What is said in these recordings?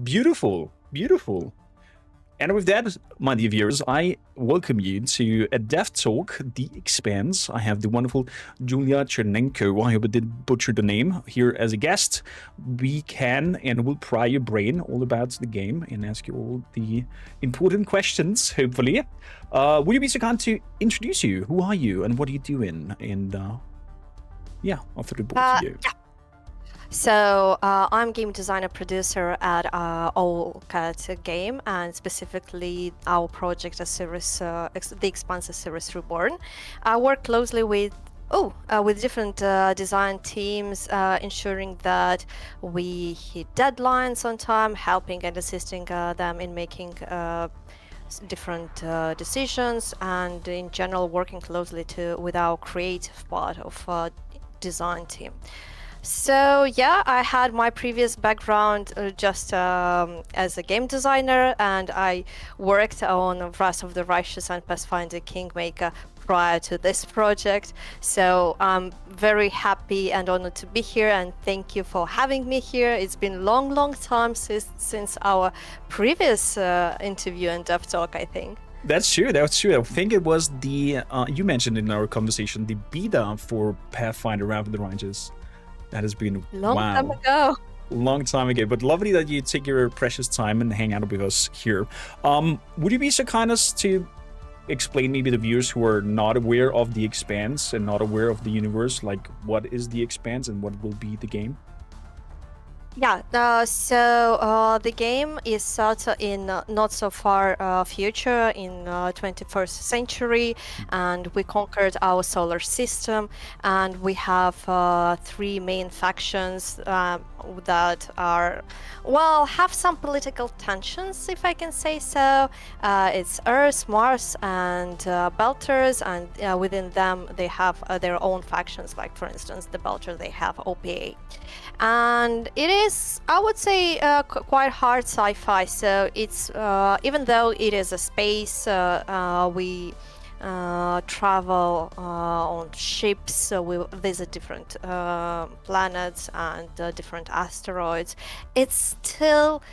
Beautiful, beautiful. And with that, my dear viewers, I welcome you to a Dev Talk, The Expanse. I have the wonderful Julia Chernenko, I hope I didn't butcher the name, here as a guest. We can and will pry your brain all about the game and ask you all the important questions, hopefully. Would you be so kind to introduce you? Who are you and what are you doing? And yeah, I'll throw the ball to you. Yeah. So I'm game designer producer at owlcat game, and specifically our project Osiris, the Expanse Osiris Reborn. I work closely with different design teams, ensuring that we hit deadlines on time, helping and assisting them in making different decisions, and in general working closely with our creative part of design team. So yeah, I had my previous background just as a game designer, and I worked on Wrath of the Righteous and Pathfinder Kingmaker prior to this project. So I'm very happy and honored to be here, and thank you for having me here. It's been a long time since our previous interview and Dev Talk, I think. That's true. I think it was the, you mentioned in our conversation, the beta for Pathfinder Wrath of the Righteous. That has been Long time ago. Long time ago, but lovely that you take your precious time and hang out with us here. Would you be so kind as to explain maybe the viewers who are not aware of the Expanse and not aware of the universe, like what is the Expanse and what will be the game? Yeah, so the game is set in not so far future in 21st century, and we conquered our solar system, and we have three main factions that are, well, have some political tensions, if I can say so. It's Earth, Mars, and Belters, and within them they have their own factions, like for instance the Belter, they have OPA. And it is, I would say, quite hard sci-fi. So it's even though it is a space, we travel on ships, so we visit different planets and different asteroids. It's still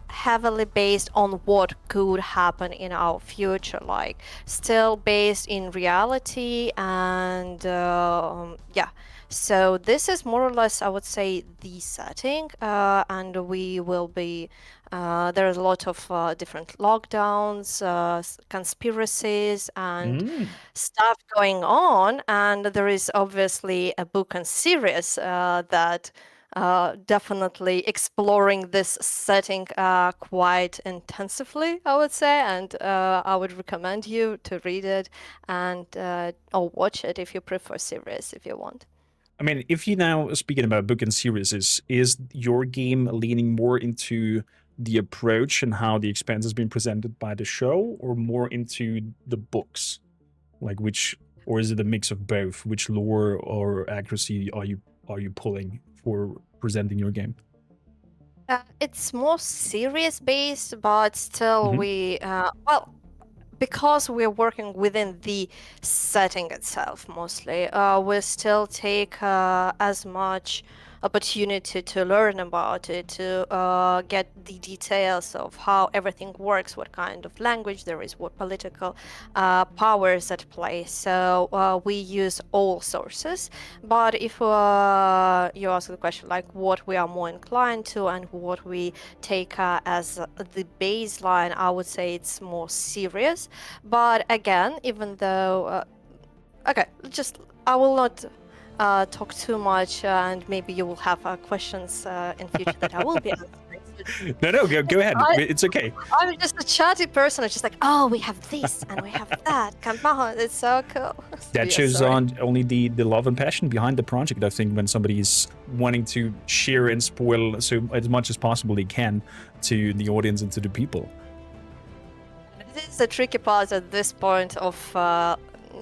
heavily based on what could happen in our future, like still based in reality, and yeah. So this is more or less, I would say, the setting, and we will be, there's a lot of different lockdowns, conspiracies, and stuff going on, and there is obviously a book and series that definitely exploring this setting quite intensively, I would say, and I would recommend you to read it and or watch it if you prefer series, if you want. I mean, if you now speaking about book and series, is your game leaning more into the approach and how the Expanse has been presented by the show, or more into the books? Like which, or is it a mix of both? Which lore or accuracy are you pulling for presenting your game? It's more series based, but still we well, because we're working within the setting itself mostly, we still take as much opportunity to learn about it, to get the details of how everything works, what kind of language there is, what political powers at play. So we use all sources. But if you ask the question like what we are more inclined to and what we take as the baseline, I would say it's more serious. But again, even though okay, just I will not talk too much, and maybe you will have questions in future that I will be answering. No, go ahead. It's okay. I'm just a chatty person. It's just like, oh, we have this and we have that. Come on, it's so cool. That shows on only the love and passion behind the project. I think when somebody is wanting to share and spoil so as much as possible they can to the audience and to the people. This is the tricky part at this point of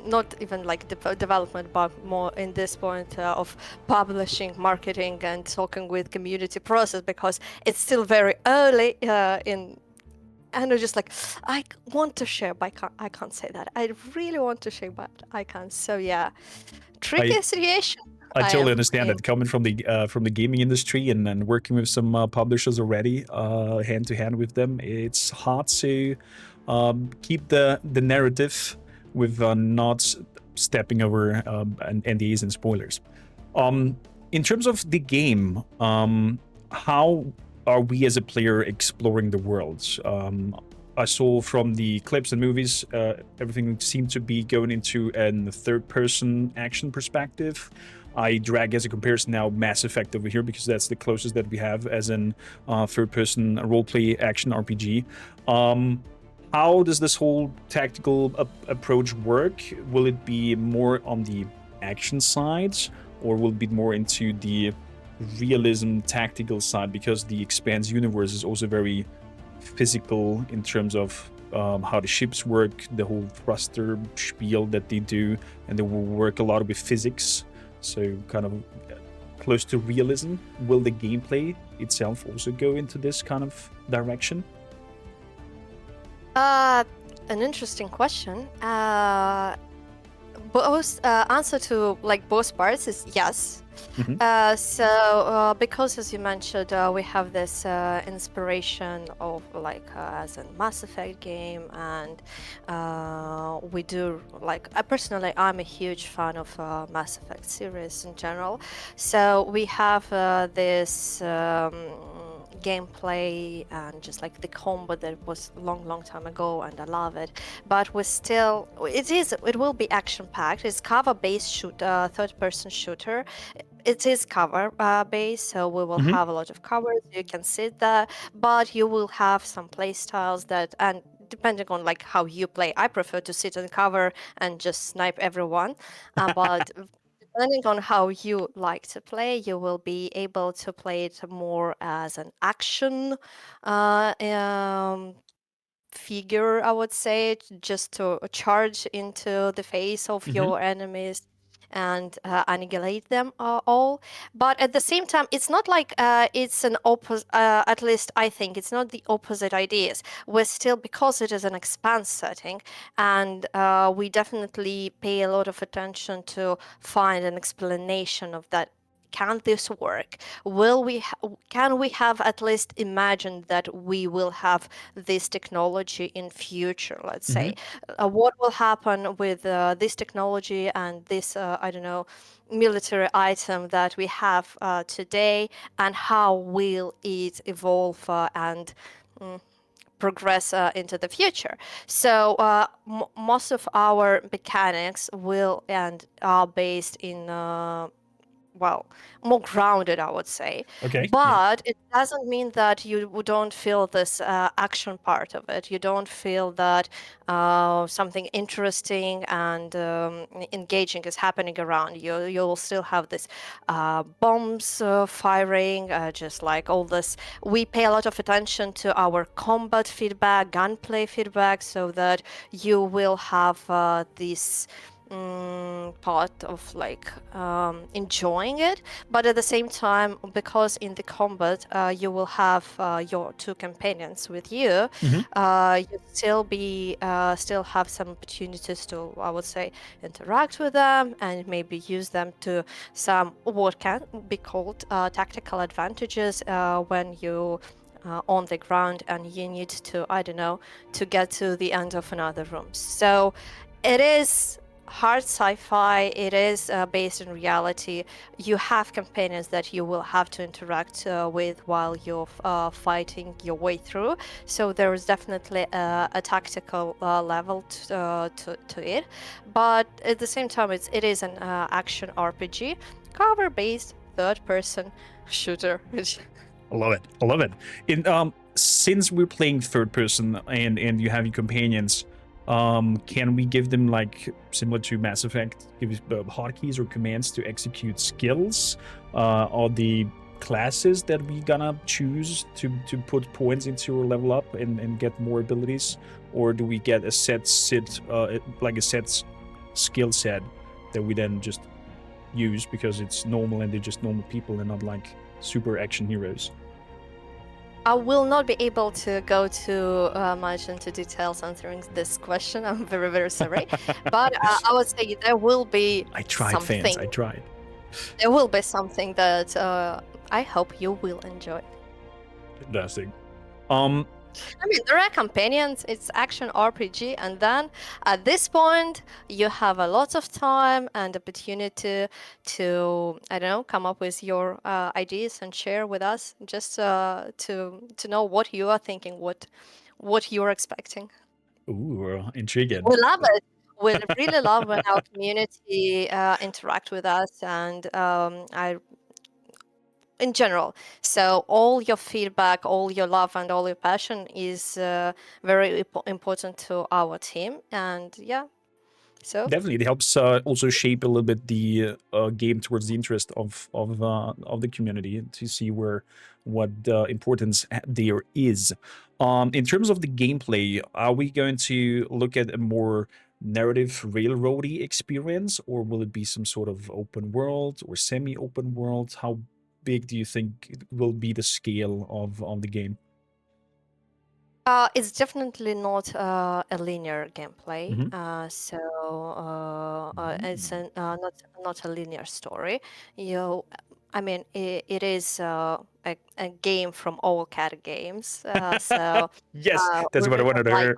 not even like development, but more in this point of publishing, marketing, and talking with community process, because it's still very early in. And I'm just like, I want to share, but I can't say that. I really want to share, but I can't. So yeah, tricky situation. I totally am understand in. that coming from the gaming industry and working with some publishers already, hand to hand with them. It's hard to keep the narrative with not stepping over NDAs and spoilers. In terms of the game, how are we as a player exploring the world? I saw from the clips and movies, everything seemed to be going into a third-person action perspective. I drag as a comparison now Mass Effect over here because that's the closest that we have as an third-person roleplay action RPG. How does this whole tactical approach work? Will it be more on the action side, or will it be more into the realism tactical side? Because the Expanse universe is also very physical in terms of how the ships work, the whole thruster spiel that they do, and they will work a lot with physics, so kind of close to realism. Will the gameplay itself also go into this kind of direction? An interesting question. Both answer to like both parts is yes. Because as you mentioned, we have this inspiration of like as a Mass Effect game, and we do like I'm a huge fan of Mass Effect series in general. So we have this gameplay and just like the combat that was long time ago, and I love it. But it will be action packed. It's cover based third-person shooter. It is cover based, so we will have a lot of covers. You can sit there, but you will have some play styles that, and depending on like how you play, I prefer to sit in cover and just snipe everyone. But depending on how you like to play, you will be able to play it more as an action figure, I would say, just to charge into the face of your enemies and annihilate them all. But at the same time, it's not like it's an opposite, at least I think it's not the opposite ideas. We're still, because it is an Expanse setting, and we definitely pay a lot of attention to find an explanation of that. Can this work? Can we have at least imagined that we will have this technology in future, let's say? What will happen with this technology and this, I don't know, military item that we have today, and how will it evolve and progress into the future? So most of our mechanics will and are based in more grounded, I would say. Okay. But it doesn't mean that you don't feel this action part of it. You don't feel that something interesting and engaging is happening around you. You will still have this bombs firing, just like all this. We pay a lot of attention to our combat feedback, gunplay feedback, so that you will have this part of like enjoying it, but at the same time, because in the combat you will have your two companions with you, you still have some opportunities to, I would say, interact with them and maybe use them to some what can be called tactical advantages when you on the ground and you need to, I don't know, to get to the end of another room. So it is hard sci-fi. It is based in reality. You have companions that you will have to interact with while you're fighting your way through. So there is definitely a tactical level to it. But at the same time, it is an action RPG, cover-based, third-person shooter. I love it. I love it. In since we're playing third person and you have your companions, can we give them, like similar to Mass Effect, give hotkeys or commands to execute skills? Or the classes that we gonna choose to put points into or level up and get more abilities? Or do we get a set skill set that we then just use because it's normal and they're just normal people and not like super action heroes? I will not be able to go too much into details answering this question. I'm very, very sorry. But I would say there will be I tried, something. fans. I tried. There will be something that I hope you will enjoy. Fantastic. I mean, there are companions, it's action RPG, and then at this point, you have a lot of time and opportunity to, I don't know, come up with your ideas and share with us, just to know what you are thinking, what you're expecting. Ooh, intriguing. We love it. We really love when our community interact with us, and in general. So all your feedback, all your love, and all your passion is very important to our team. And yeah, so Definitely, it helps also shape a little bit the game towards the interest of the community to see what importance there is. In terms of the gameplay, are we going to look at a more narrative railroady experience, or will it be some sort of open world or semi-open world? How big do you think it will be the scale of the game? it's definitely not a linear gameplay. Mm-hmm. It's not a linear story. You, I mean, it is a game from owlcat games. Yes, We that's what I really wanted to like hear.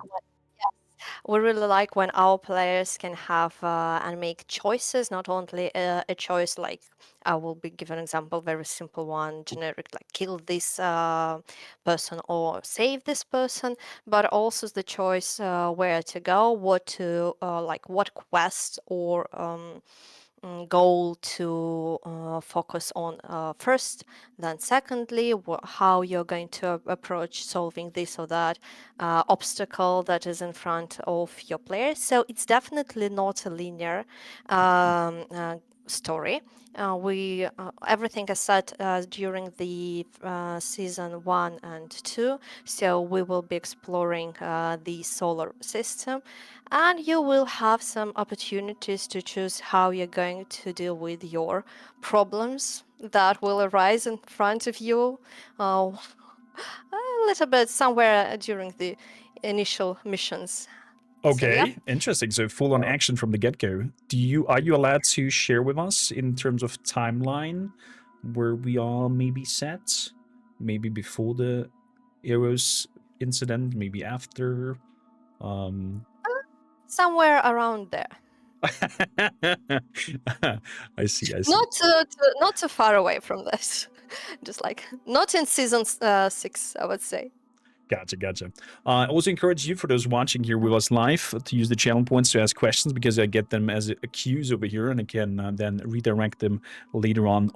we really like when our players can have and make choices, not only a choice like I will be give an example, very simple one, generic, like kill this person or save this person, but also the choice where to go, what to like, what quest or goal to focus on first, then secondly, how you're going to approach solving this or that obstacle that is in front of your players. So it's definitely not a linear story. We everything is set during the season 1 and 2, so we will be exploring the solar system, and you will have some opportunities to choose how you're going to deal with your problems that will arise in front of you a little bit somewhere during the initial missions. So yeah. Okay, interesting. So full on action from the get go. Are you allowed to share with us in terms of timeline where we are maybe set? Maybe before the Eros incident, maybe after. Somewhere around there. I see, I see. Not too far away from this. Just like not in season 6, I would say. Gotcha. I also encourage you, for those watching here with us live, to use the channel points to ask questions, because I get them as a queues over here, and I can then redirect them later on.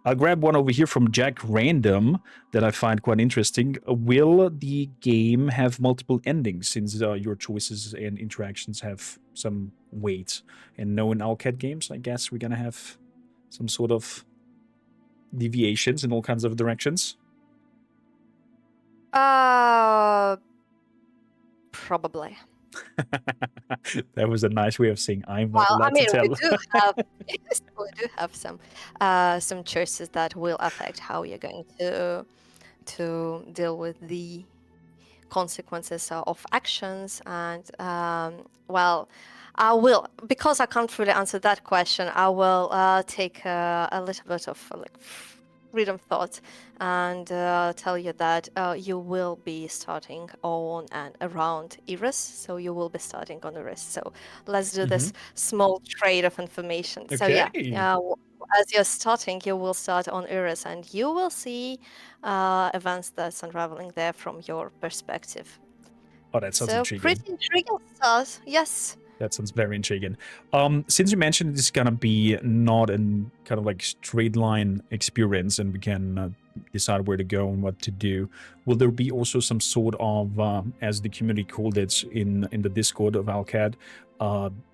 I'll grab one over here from Jack Random that I find quite interesting. Will the game have multiple endings, since your choices and interactions have some weight? And no, in owlcat games, I guess we're gonna have some sort of deviations in all kinds of directions. Probably. That was a nice way of saying I'm not Well, I allowed to mean, tell. we do have yes, we do have some choices that will affect how you're going to deal with the consequences of actions, and well, I will, because I can't really answer that question, I will take a little bit of like freedom thought and tell you that you will be starting on and around Iris, so you will be starting on Iris. So let's do this small trade of information. So yeah, Okay. as you're starting, you will start on Iris, and you will see events that's unraveling there from your perspective. Oh, that sounds So intriguing. pretty intriguing start, yes. That sounds very intriguing. Since you mentioned it's gonna be not in kind of like straight line experience, and we can decide where to go and what to do, will there be also some sort of, as the community called it in the Discord of owlcat,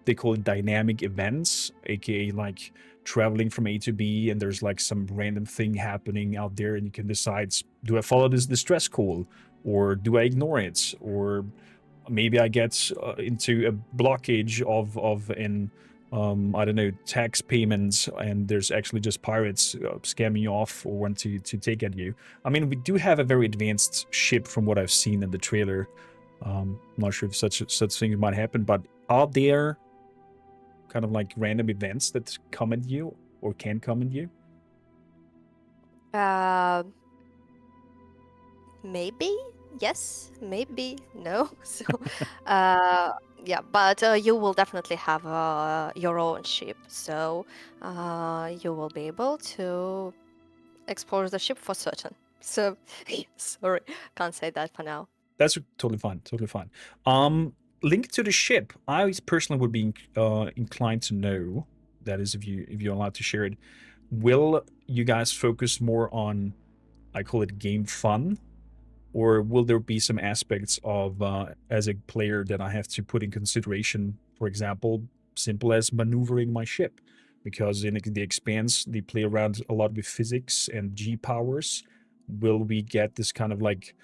they call it dynamic events, aka like traveling from A to B, and there's like some random thing happening out there, and you can decide, do I follow this distress call, or do I ignore it, or maybe I get into a blockage of an I don't know, tax payments, and there's actually just pirates scamming you off or want to take at you. I mean, we do have a very advanced ship from what I've seen in the trailer. I'm not sure if such things might happen, but are there kind of like random events that come at you, or can come in view? Maybe yes, maybe no. So, yeah, but you will definitely have your own ship, so you will be able to explore the ship for certain. So, sorry, can't say that for now. That's totally fine. Totally fine. Link to the ship. I personally would be inclined to know. That is, if you're allowed to share it. Will you guys focus more on, I call it game fun, or will there be some aspects of as a player that I have to put in consideration? For example, simple as maneuvering my ship, because in the Expanse they play around a lot with physics and G powers. Will we get this kind of like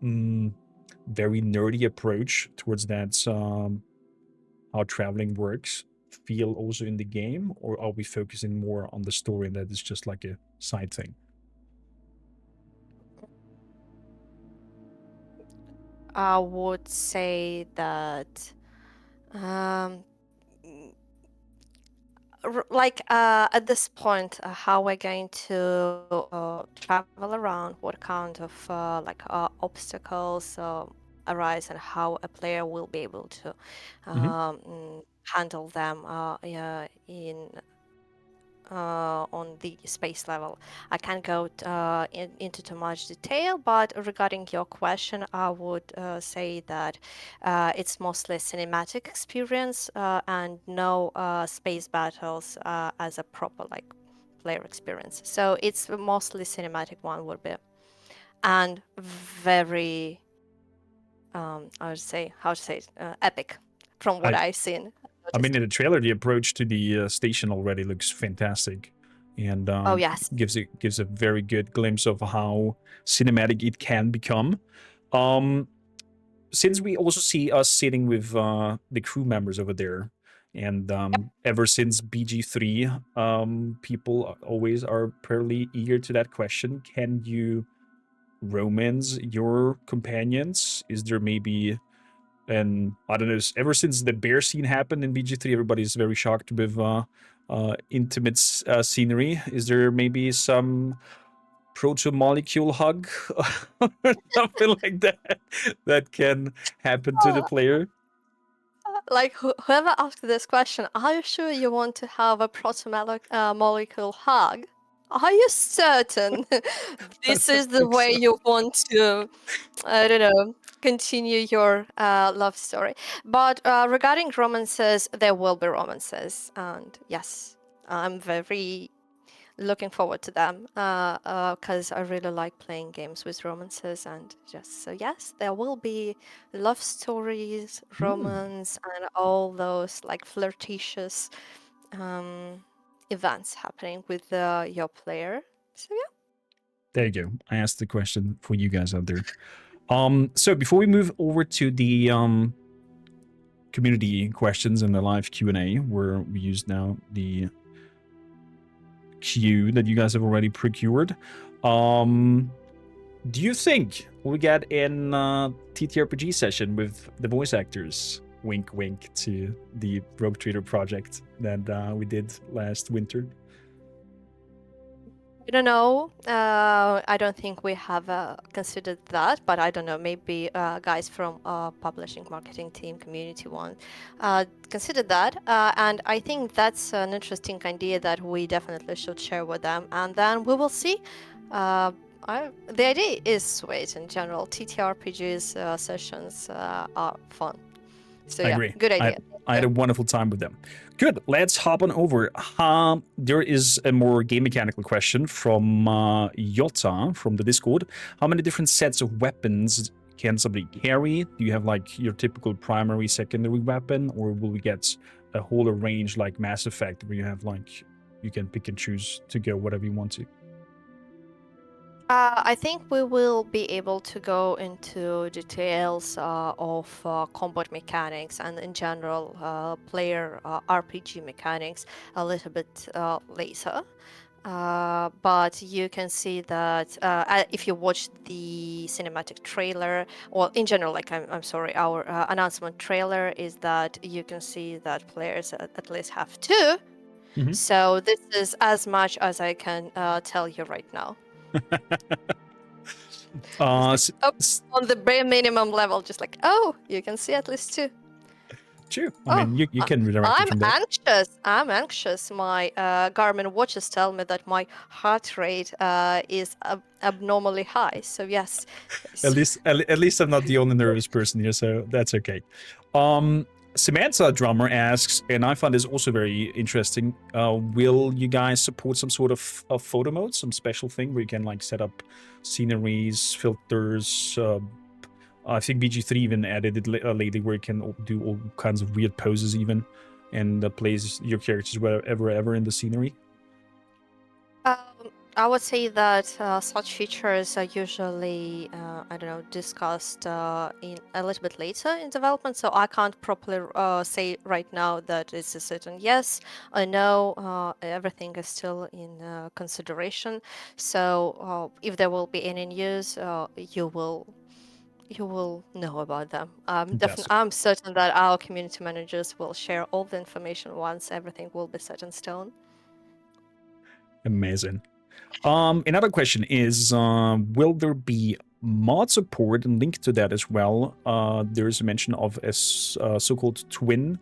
very nerdy approach towards that how traveling works feel also in the game, or are we focusing more on the story and that is just like a side thing? I would say that um, like at this point, how we're going to travel around, what kind of obstacles arise, and how a player will be able to handle them yeah, in on the space level. I can't go into too much detail, but regarding your question, I would say that it's mostly a cinematic experience and no space battles as a proper like player experience. So it's mostly cinematic one would be, and very I would say how to say it, epic from what I I've seen. I mean, Noticed. in the trailer, the approach to the station already looks fantastic, and Oh yes. gives a very good glimpse of how cinematic it can become. Um, since we also see us sitting with the crew members over there, and ever since BG3, people always are fairly eager to that question: can you romance your companions? Is there maybe, and I don't know, ever since the bear scene happened in BG3, everybody's very shocked with intimate scenery. Is there maybe some proto-molecule hug or something like that that can happen to the player? Like whoever asked this question, are you sure you want to have a molecule hug? Are you certain this I is the think way so. you want to, I don't know, continue your love story? But regarding romances, there will be romances, and yes, I'm very looking forward to them because I really like playing games with romances and just so yes, there will be love stories, romance, and all those like flirtatious events happening with your player. So yeah. There you go. I asked the question for you guys out there. So before we move over to the community questions and the live Q&A, where we use now the queue that you guys have already procured. Do you think we get in TTRPG session with the voice actors? Wink, wink to the Rogue Trader project that we did last winter. I don't know. I don't think we have considered that, but I don't know. Maybe guys from publishing marketing team, community one, consider that. And I think that's an interesting idea that we definitely should share with them. And then we will see. The idea is sweet in general. TTRPGs sessions are fun. So I yeah, agree. good idea. I had a wonderful time with them. Good. Let's hop on over. There is a more game mechanical question from Yota from the Discord. How many different sets of weapons can somebody carry? Do you have like your typical primary, secondary weapon, or will we get a whole range like Mass Effect where you have like you can pick and choose to go whatever you want to? I think we will be able to go into details of combat mechanics and, in general, player RPG mechanics a little bit later. But you can see that if you watch the cinematic trailer, or in general, like I'm sorry, our announcement trailer is that you can see that players at least have two Mhm. So this is as much as I can tell you right now. Just like, on the bare minimum level, just like, oh, you can see at least 2. True. I mean, you can redirect it I'm from there. anxious. I'm anxious. My Garmin watches tell me that my heart rate is abnormally high. So yes. At least I'm not the only nervous person here, so that's okay. Samantha Drummer asks, and I find this also very interesting. Will you guys support some sort of photo mode, some special thing where you can like set up sceneries, filters? I think BG3 even added it lately, where you can do all kinds of weird poses even, and place your characters wherever in the scenery. I would say that such features are usually, I don't know, discussed in a little bit later in development. So I can't properly say right now that it's a certain yes or no. Everything is still in consideration. So if there will be any news, you will know about them. I'm certain that our community managers will share all the information once everything will be set in stone. Amazing. Another question is, will there be mod support? And linked to that as well, there's a mention of a so-called twin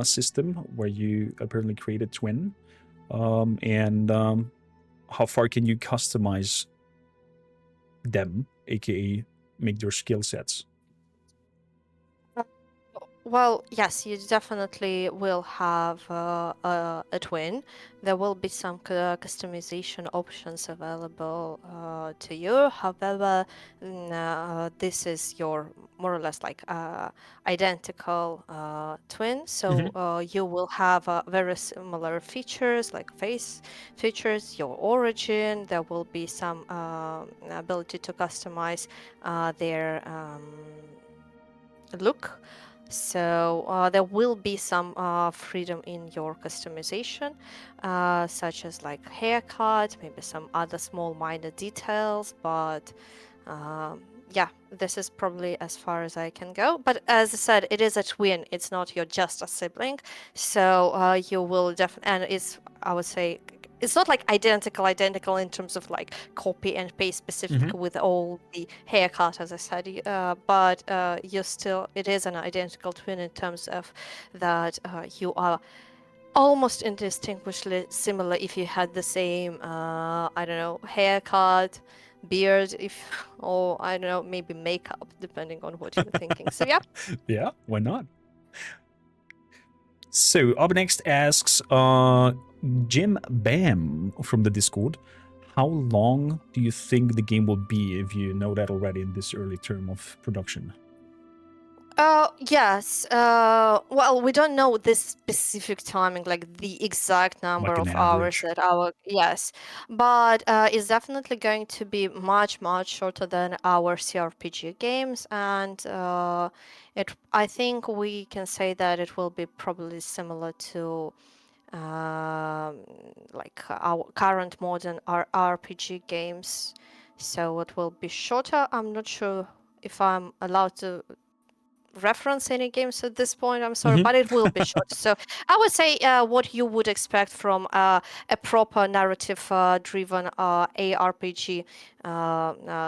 system, where you apparently create a twin. And how far can you customize them, aka make their skill sets? Well, yes, you definitely will have a twin. There will be some customization options available to you. However, this is your more or less like identical twin. So you will have very similar features like face features, your origin. There will be some ability to customize their look. So there will be some freedom in your customization, such as like haircut, maybe some other small minor details, but yeah, this is probably as far as I can go. But as I said, it is a twin, it's not your just a sibling, so you will definitely, and it's, I would say, it's not like identical in terms of like copy and paste specifically with all the haircut, as I said, but you're still, it is an identical twin in terms of that you are almost indistinguishably similar if you had the same, I don't know, haircut, beard, or I don't know, maybe makeup, depending on what you're thinking. So yeah. Yeah, why not? So up next asks Jim Bam from the Discord, how long do you think the game will be, if you know that already in this early term of production? Yes. Well, we don't know this specific timing, like the exact number Like an of hours average. that our, yes, but it's definitely going to be much, much shorter than our CRPG games, and I think we can say that it will be probably similar to like our current modern RPG games. So it will be shorter. I'm not sure if I'm allowed to reference any games at this point, I'm sorry, but it will be short. So I would say what you would expect from a proper narrative driven ARPG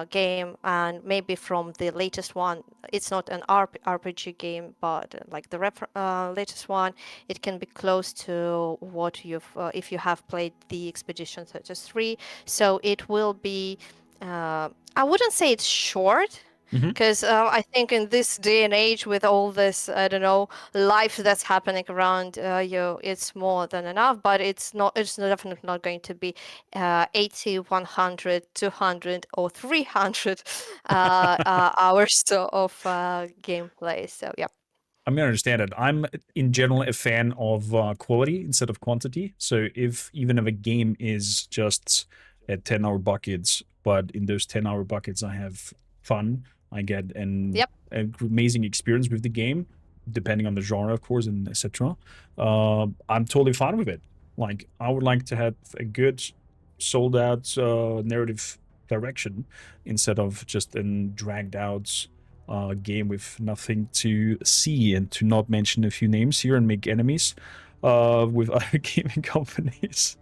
game, and maybe from the latest one. It's not an RPG game, but like the latest one, it can be close to what you've if you have played the Expedition 33. So it will be, I wouldn't say it's short, because I think in this day and age, with all this, I don't know, life that's happening around you, it's more than enough. But it's not. It's definitely not going to be 80, 100, 200, or 300 hours of gameplay. So yeah. I mean, I understand it. I'm in general a fan of quality instead of quantity. So even if a game is just at 10-hour buckets, but in those 10-hour buckets I have fun, I get an amazing experience with the game, depending on the genre, of course, and etc. I'm totally fine with it. Like, I would like to have a good, sold out narrative direction instead of just a dragged out game with nothing to see, and to not mention a few names here and make enemies. with other gaming companies.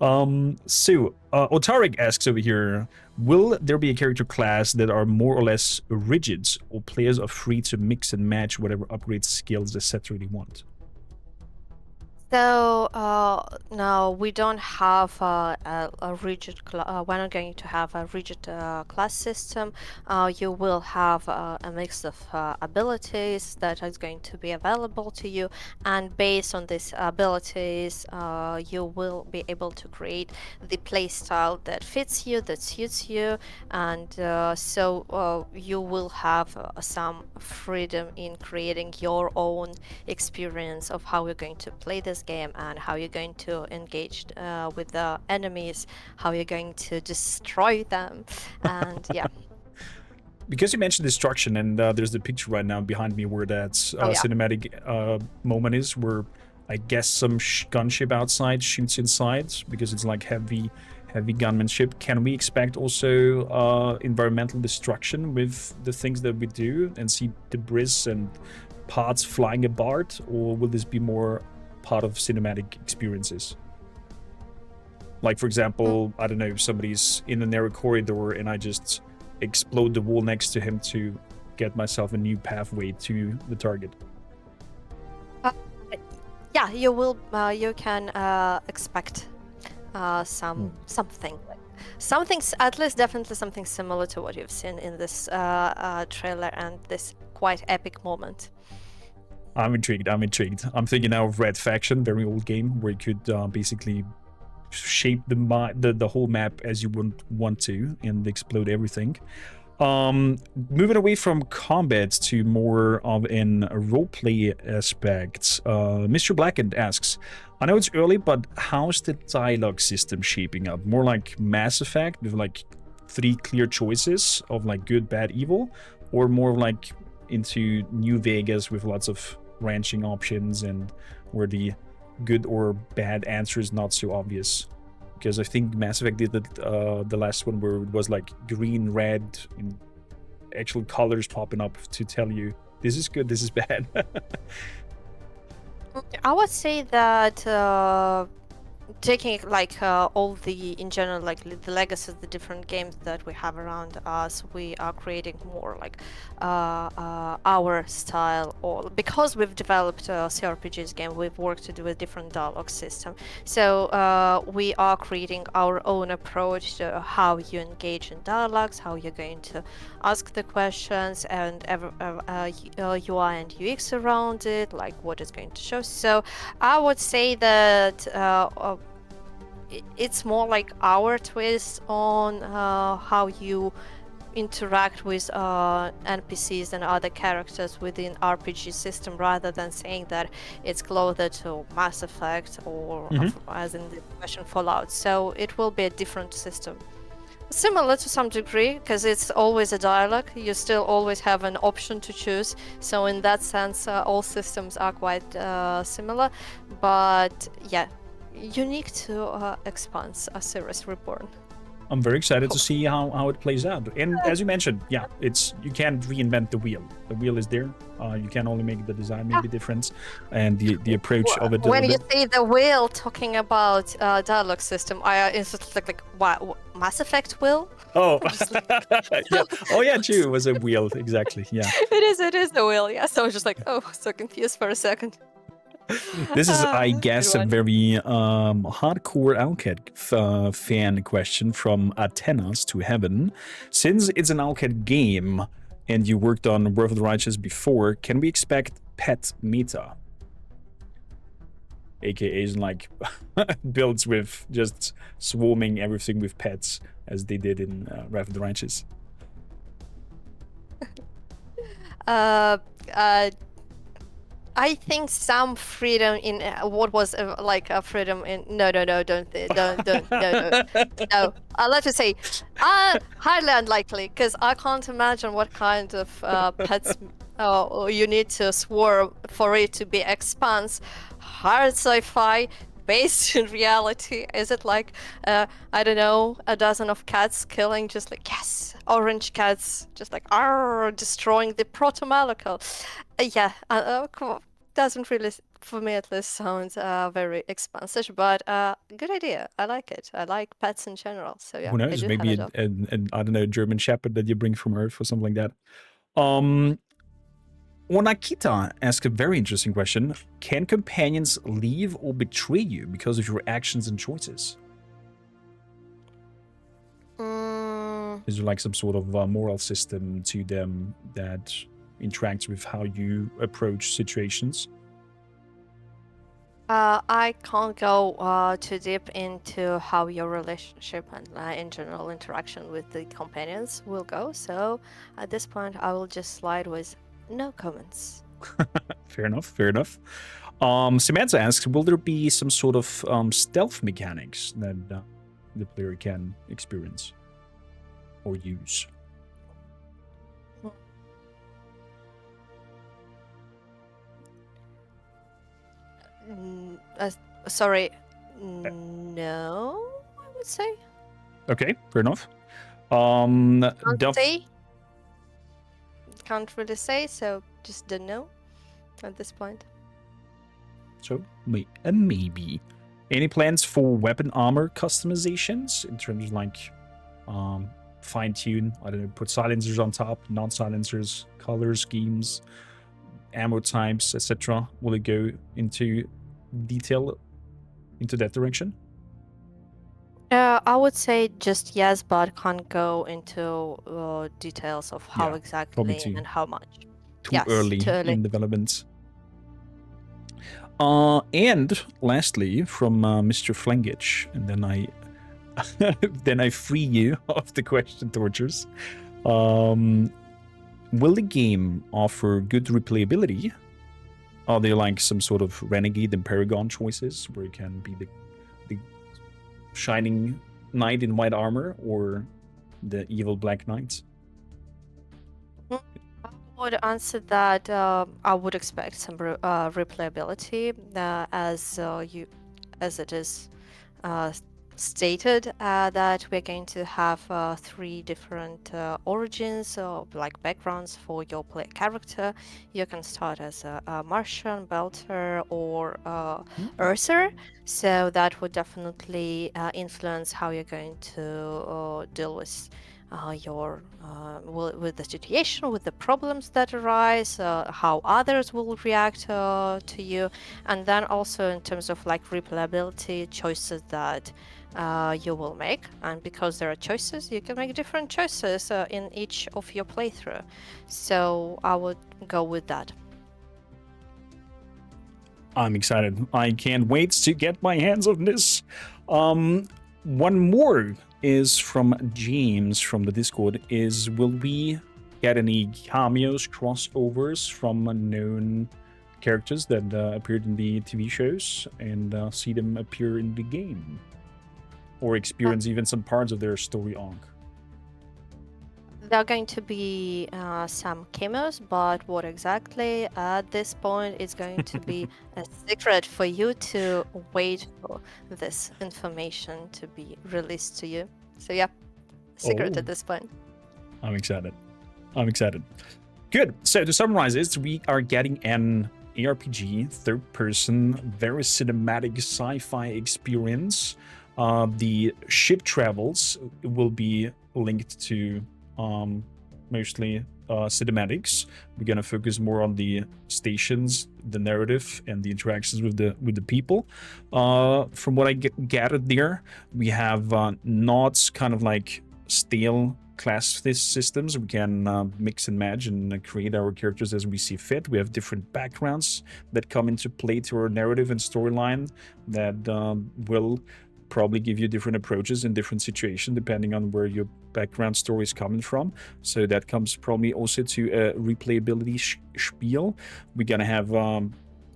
Otarik asks over here, will there be a character class that are more or less rigid, or players are free to mix and match whatever upgrade skills, etc. they want? So no, we don't have a rigid. We're not going to have a rigid class system. You will have a mix of abilities that is going to be available to you, and based on these abilities, you will be able to create the play style that fits you, that suits you, and so you will have some freedom in creating your own experience of how you're going to play this game and how you're going to engage with the enemies, how you're going to destroy them, and yeah. Because you mentioned destruction, and there's the picture right now behind me where that cinematic moment is, where I guess some gunship outside shoots inside because it's like heavy gunmanship. Can we expect also environmental destruction with the things that we do and see debris and parts flying apart, or will this be more part of cinematic experiences? Like, for example, I don't know, somebody's in a narrow corridor and I just explode the wall next to him to get myself a new pathway to the target. Yeah, you will. You can expect something, at least definitely something similar to what you've seen in this trailer and this quite epic moment. I'm intrigued. I'm thinking now of Red Faction, very old game, where you could basically shape the whole map as you would want to and explode everything. Moving away from combat to more of an roleplay aspect, Mr. Blackened asks, I know it's early, but how's the dialogue system shaping up? More like Mass Effect with like 3 clear choices of like good, bad, evil, or more like into New Vegas with lots of branching options and where the good or bad answer is not so obvious? Because I think Mass Effect did the last one where it was like green, red, and actual colors popping up to tell you this is good, this is bad. I would say that taking like all the in general, like the legacies, the different games that we have around us, we are creating more like our style, or because we've developed a CRPGs game, we've worked with different dialogue system, so we are creating our own approach to how you engage in dialogues, how you're going to ask the questions, and UI and UX around it, like what is going to show. So I would say that it's more like our twist on how you interact with NPCs and other characters within RPG system, rather than saying that it's closer to Mass Effect or as in the question Fallout. So it will be a different system. Similar to some degree, because it's always a dialogue. You still always have an option to choose. So in that sense, all systems are quite similar. But yeah, unique to Expanse, Osiris Reborn. I'm very excited to see how it plays out. And as you mentioned, yeah, you can't reinvent the wheel. The wheel is there. You can only make the design maybe different, and the approach of it. When you say the wheel, talking about dialogue system, I instantly like what Mass Effect wheel? Oh, yeah. Oh yeah, true. It was a wheel, exactly. Yeah. It is the wheel. Yeah. So I was just like, oh, so confused for a second. This is, I guess, a very hardcore owlcat fan question from Atenas to Heaven. Since it's an owlcat game and you worked on Birth of the Righteous before, can we expect pet meta? AKA like builds with just swarming everything with pets as they did in Wrath of the Righteous. I think some freedom in what was like a freedom in no, don't no. Let me say, highly unlikely, because I can't imagine what kind of pets you need to swarm for it to be Expanse, hard sci-fi, based in reality. Is it like I don't know, a dozen of cats killing, just like yes, orange cats, just like destroying the proto-molecule? Yeah, doesn't really for me at least sounds very expansive, but good idea. I like it. I like pets in general. So yeah, Who I knows? do have Maybe a dog. I don't know, German Shepherd that you bring from Earth or something like that. Onakita asks a very interesting question. Can companions leave or betray you because of your actions and choices? Is there like some sort of moral system to them that interacts with how you approach situations? I can't go too deep into how your relationship and in general interaction with the companions will go. So at this point, I will just slide with no comments. Fair enough. Fair enough. Samantha asks, will there be some sort of stealth mechanics that the player can experience or use? Sorry, no, I would say. Okay, fair enough. Can't really say, so just don't know at this point. So, maybe. Any plans for weapon armor customizations in terms of like fine tune? I don't know, put silencers on top, non silencers, color schemes, ammo types, etc. Will it go into detail into that direction? I would say just yes, but can't go into details of how exactly and how much. Too early in development. And lastly, from Mr. Flangage, and then I free you of the question tortures. Will the game offer good replayability? Are there like some sort of renegade and paragon choices where you can be the shining knight in white armor or the evil black knight? I would answer that I would expect some replayability as it is stated that we're going to have 3 different origins or like backgrounds for your player character. You can start as a Martian, Belter, or Urser, so that would definitely influence how you're going to deal with with the situation, with the problems that arise, how others will react to you, and then also in terms of like replayability, choices that you will make, and because there are choices, you can make different choices in each of your playthrough. So I would go with that. I'm excited. I can't wait to get my hands on this. One more is from James from the Discord. Will we get any cameos, crossovers from known characters that appeared in the TV shows and see them appear in the game? Or experience even some parts of their story arc? There are going to be some cameos, but what exactly at this point is going to be a secret for you to wait for this information to be released to you. So yeah, secret at this point. I'm excited. Good. So to summarize this, we are getting an ARPG, third-person, very cinematic sci-fi experience. The ship travels will be linked to mostly cinematics. We're gonna focus more on the stations, the narrative, and the interactions with the people. From what I gathered there, we have not kind of like stale class systems. We can mix and match and create our characters as we see fit. We have different backgrounds that come into play to our narrative and storyline that will probably give you different approaches in different situations depending on where your background story is coming from. So that comes probably also to a replayability spiel. We're gonna have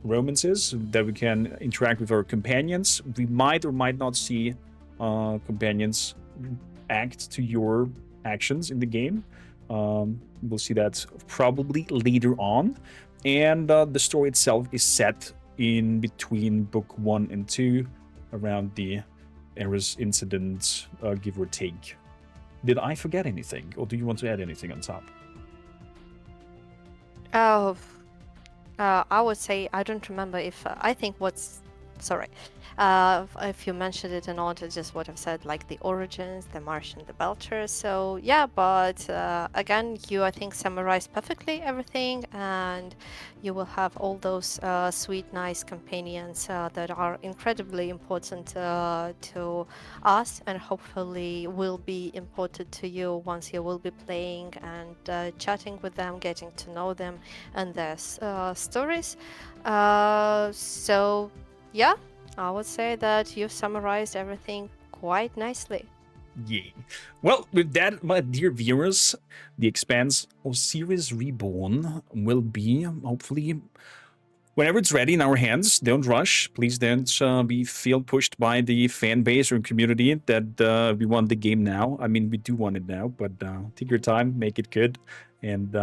romances that we can interact with our companions. We might or might not see companions act to your actions in the game. We'll see that probably later on. And the story itself is set in between book 1 and 2 around the Eris incident, give or take. Did I forget anything, or do you want to add anything on top? Oh, I would say I don't remember if I think what's sorry if you mentioned it or not. It's just what I've said, like the origins, the Martian, the Belcher. So yeah, but again, you I think summarized perfectly everything, and you will have all those sweet, nice companions that are incredibly important to us, and hopefully will be important to you once you will be playing and chatting with them, getting to know them and their stories. So, yeah, I would say that you've summarized everything quite nicely. Yay. Well, with that, my dear viewers, the Expanse Osiris Reborn will be, hopefully, whenever it's ready in our hands. Don't rush. Please don't be feel pushed by the fan base or community that we want the game now. I mean, we do want it now, but take your time, make it good, and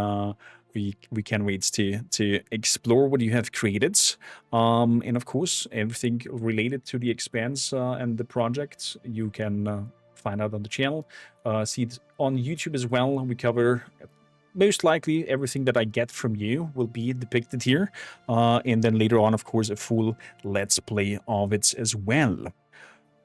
we can't wait to explore what you have created. And of course, everything related to the Expanse and the project you can find out on the channel. See it on YouTube as well. We cover most likely everything that I get from you will be depicted here. And then later on, of course, a full Let's Play of it as well.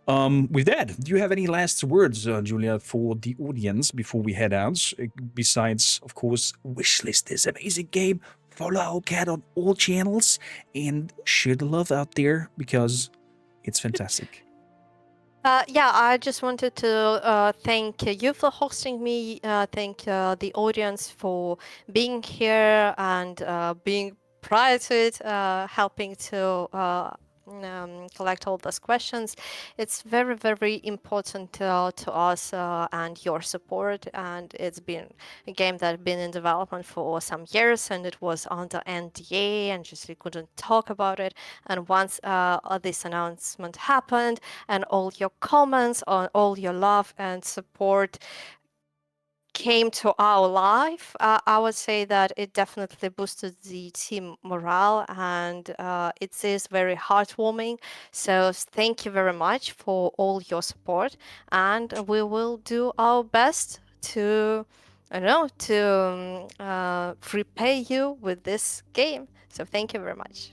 With that, do you have any last words, Julia, for the audience before we head out? Besides, of course, wishlist this amazing game, follow owlcat on all channels, and share the love out there because it's fantastic. Yeah, I just wanted to thank you for hosting me. Thank the audience for being here and being prior to it, helping to collect all those questions. It's very, very important to us and your support. And it's been a game that had been in development for some years, and it was under NDA, and just we couldn't talk about it. And once this announcement happened, and all your comments on all your love and support came to our life, I would say that it definitely boosted the team morale, and it is very heartwarming. So thank you very much for all your support, and we will do our best to, I don't know, to repay you with this game. So thank you very much.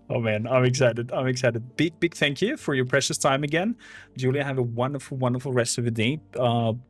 Oh man, I'm excited. I'm excited. Big thank you for your precious time again. Julia, have a wonderful, wonderful rest of the day.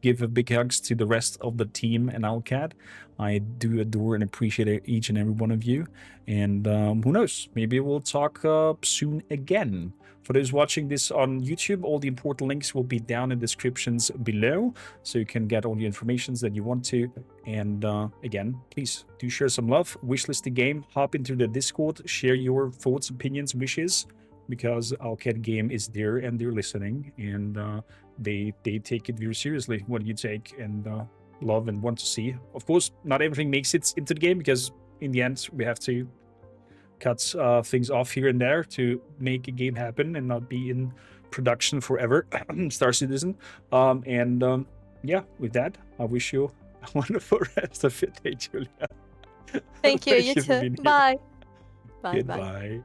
Give a big hugs to the rest of the team and owlcat. I do adore and appreciate each and every one of you. And who knows, maybe we'll talk soon again. For those watching this on YouTube, all the important links will be down in the descriptions below, so you can get all the informations that you want to. And again, please do share some love, wishlist the game, hop into the Discord, share your thoughts, opinions, wishes, because owlcat game is there and they're listening, and they take it very seriously what you take and love and want to see. Of course, not everything makes it into the game, because in the end we have to cut things off here and there to make a game happen and not be in production forever. Star Citizen. Yeah, with that, I wish you a wonderful rest of your day, Julia. Thank you. You for too. being here. Bye. Bye. Bye. Goodbye.